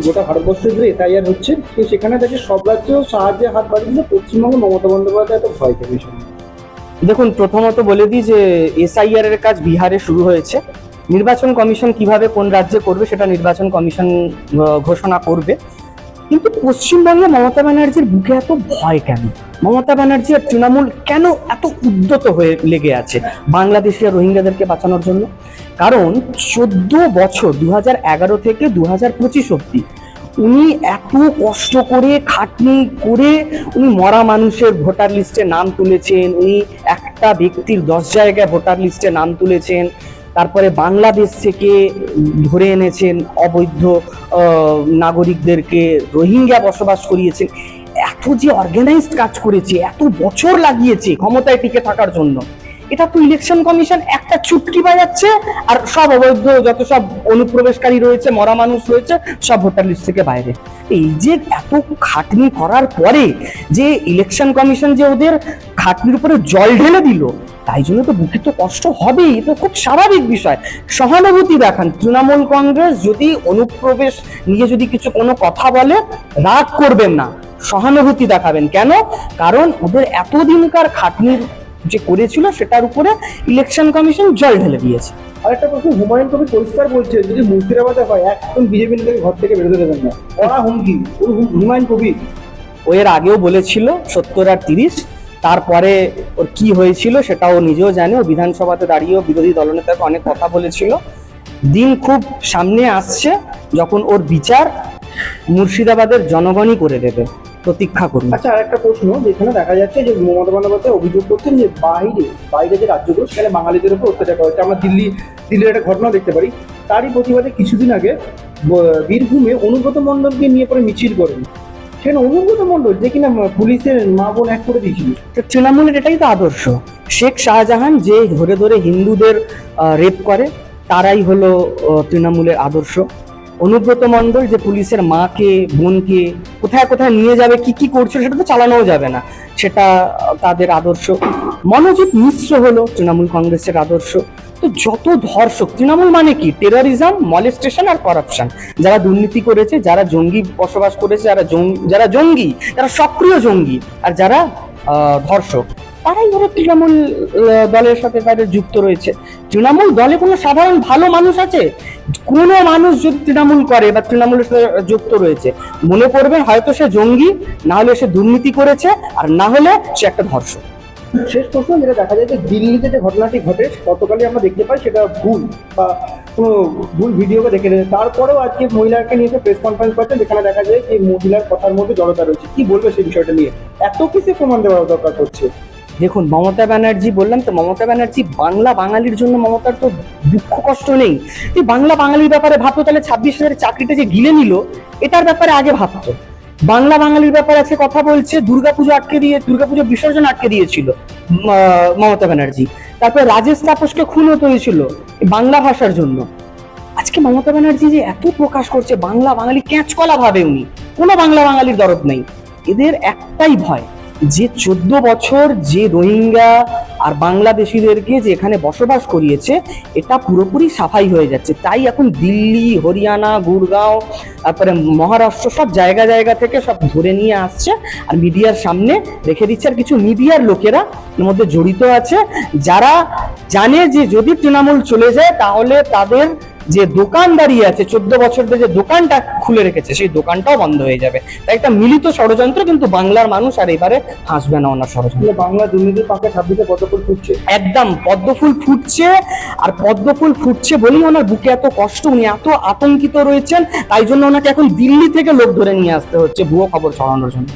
গোটা ভারতবর্ষ জুড়ে এসআইআর হচ্ছে, তো সেখানে দেখে সব রাজ্য সাহায্যে হাত বাড়িয়ে দিল, পশ্চিমবঙ্গে মমতা বন্দ্যোপাধ্যায় এত ভয় পেয়ে বিষয়। দেখুন, প্রথমত বলে দিই যে এসআইআর এর কাজ বিহারে শুরু হয়েছে। নির্বাচন কমিশন কিভাবে কোন রাজ্যে করবে সেটা নির্বাচন কমিশন ঘোষণা করবে। কিন্তু পশ্চিমবঙ্গে মমতা ব্যানার্জির বুকে এত ভয় কেন? মমতা ব্যানার্জি আর তৃণমূল কেন এত উদ্যত হয়ে লেগে আছে বাংলাদেশি আর রোহিঙ্গাদেরকে বাঁচানোর জন্য? কারণ 14 বছর 2011 থেকে 2025 অব্দি উনি এত কষ্ট করে খাটনি করে উনি মরা মানুষের ভোটার লিস্টে নাম তুলেছেন, উনি একটা ব্যক্তির 10 জায়গায় ভোটার লিস্টে নাম তুলেছেন, তারপরে বাংলাদেশ থেকে ধরে এনেছেন অবৈধ নাগরিকদেরকে, রোহিঙ্গা বসবাস করিয়েছেন। এত যে অর্গানাইজড কাজ করেছে, এত বছর লাগিয়েছে ক্ষমতায় টিকে থাকার জন্য, এটা তো ইলেকশন কমিশন একটা চুটকি বাজাচ্ছে আর সব অবৈধ যত সব অনুপ্রবেশকারী রয়েছে, মরা মানুষ রয়েছে, সব ভোটার লিস্ট থেকে বাইরে। এই যে এত খাটনি করার পরে যে ইলেকশন কমিশন যে ওদের খাটনির উপরে জল ঢেলে দিল, তাই জন্য তো বুকে তো কষ্ট হবেই। এটা খুব স্বাভাবিক বিষয়। সহানুভূতি দেখান। তৃণমূল কংগ্রেস যদি অনুপ্রবেশ নিয়ে যদি কিছু কোনো কথা বলে, রাগ করবেন না, সহানুভূতি দেখাবেন। কেন? কারণ ওদের এতদিনকার খাটনির যে করেছিল সেটার উপরে ইলেকশন কমিশন জল ঢেলে দিয়েছে। আরেকটা প্রশ্ন, হুমায়ুন কবির পরিষ্কার বলছে যদি মুর্শিদাবাদে হয় একদম বিজেপি নেতাকে ঘর থেকে বেরোতে দেবেন না, কড়া হুমকি হুমায়ুন কবির। ও এর আগেও বলেছিল 70 আর 30, তারপরে ওর কি হয়েছিল সেটা ও নিজেও জানে। ও বিধানসভাতে দাঁড়িয়েও বিরোধী দলনেতাকে অনেক কথা বলেছিল। দিন খুব সামনে আসছে যখন ওর বিচার মুর্শিদাবাদের জনগণই করে দেবে, প্রতীক্ষা করুন। আচ্ছা, আরেকটা প্রশ্ন, যেখানে দেখা যাচ্ছে যে মমতা বন্দ্যোপাধ্যায় অভিযোগ করছেন যে বাইরে যে রাজ্যগুলো সেখানে বাঙালিদের উপর অত্যাচার করা হচ্ছে। আমরা দিল্লির একটা ঘটনা দেখতে পারি। তারই প্রতিবাদে কিছুদিন আগে বীরভূমে অনুব্রত মণ্ডলকে নিয়ে পরে মিছিল করেন। সেখানে অনুব্রত মণ্ডল যে কিনা পুলিশের মা বোন এক করে দিয়েছিল। তৃণমূলের এটাই তো আদর্শ। শেখ শাহজাহান যে ধরে ধরে হিন্দুদের রেপ করে, তারাই হলো তৃণমূলের আদর্শ। অনুব্রত মণ্ডল যে পুলিশের মাকে বোনকে কোথায় কোথায় নিয়ে যাবে, কি কি করছিল সেটা তো চালানোও যাবে না, সেটা তাদের আদর্শ। মনোজিৎ মিশ্র হলো তৃণমূল কংগ্রেসের আদর্শ। তো যত ধর্ষক, তৃণমূল মানে কি? টেররিজম, মলেস্টেশন আর করাপশন। যারা দুর্নীতি করেছে, যারা জঙ্গি বসবাস করেছে, যারা জঙ্গি, যারা সক্রিয় জঙ্গি, আর যারা ধর্ষক, তারাই ধরো তৃণমূল দলের সাথে তাদের যুক্ত রয়েছে। তৃণমূল দলে কোনো সাধারণ ভালো মানুষ আছে? কোনো মানুষ যদি তৃণমূল করে বা তৃণমূলের সাথে যুক্ত রয়েছে, মনে করবেন হয়তো সে জঙ্গি, না হলে সে দুর্নীতি করেছে, আর না হলে সে একটা ধর্ষক। শেষ প্রশ্ন, যেটা দেখা যায় যে দিল্লিতে যে ঘটনাটি ঘটে গতকালই আমরা দেখতে পাই সেটা ভুল বা কোনো ভুল ভিডিওকে দেখে নেয়, তারপরেও আজকে মহিলাকে নিয়ে প্রেস কনফারেন্স করছেন, যেখানে দেখা যায় যে মহিলার কথার মধ্যে জড়তা রয়েছে। কি বলবে সেই বিষয়টা নিয়ে? এত কিছু প্রমাণ দেওয়ার দরকার হচ্ছে। দেখুন, মমতা ব্যানার্জি, বললাম তো, মমতা ব্যানার্জি বাংলা বাঙালির জন্য মমতার তো দুঃখ কষ্ট নেই। তুই বাংলা বাঙালির ব্যাপারে ভাবতো, তাহলে 26,000 চাকরিটা যে গিলে নিল, এটার ব্যাপারে আগে ভাবতো। বাংলা বাঙালির ব্যাপারে আছে কথা বলছে, দুর্গাপুজো বিসর্জন আটকে দিয়েছিল মমতা ব্যানার্জি। তারপরে রাজেশ তাপসকে খুন হতে হয়েছিল বাংলা ভাষার জন্য। আজকে মমতা ব্যানার্জি যে এত প্রকাশ করছে বাংলা বাঙালি, ক্যাঁচকলা ভাবে উনি, কোনো বাংলা বাঙালির দরদ নেই। এদের একটাই ভয় যে 14 বছর যে রোহিঙ্গা আর বাংলাদেশিদেরকে যে এখানে বসবাস করিয়েছে, এটা পুরোপুরি সাফাই হয়ে যাচ্ছে। তাই এখন দিল্লি, হরিয়ানা, গুরগাঁও, তারপরে মহারাষ্ট্র, সব জায়গা থেকে সব ধরে নিয়ে আসছে আর মিডিয়ার সামনে রেখে দিচ্ছে। আর কিছু মিডিয়ার লোকেরা এর মধ্যে জড়িত আছে, যারা জানে যে যদি তৃণমূল চলে যায় তাহলে তাদের যে দোকানদারি আছে, 14 বছর ধরে যে দোকানটা খুলে রেখেছে, সেই দোকানটাও বন্ধ হয়ে যাবে। তাই একটা মিলিত ষড়যন্ত্র, কিন্তু বাংলার মানুষ আর এবারে হাসবে না ওনার ষড়যন্ত্র। বাংলা দুর্নীতির পাকে 26-এ পদ্মফুল ফুটছে, একদম পদ্মফুল ফুটছে। আর পদ্মফুল ফুটছে বলেই ওনার বুকে এত কষ্ট, উনি এত আতঙ্কিত রয়েছেন। তাই জন্য ওনাকে এখন দিল্লি থেকে লোক ধরে নিয়ে আসতে হচ্ছে ভুয়ো খবর ছড়ানোর জন্য।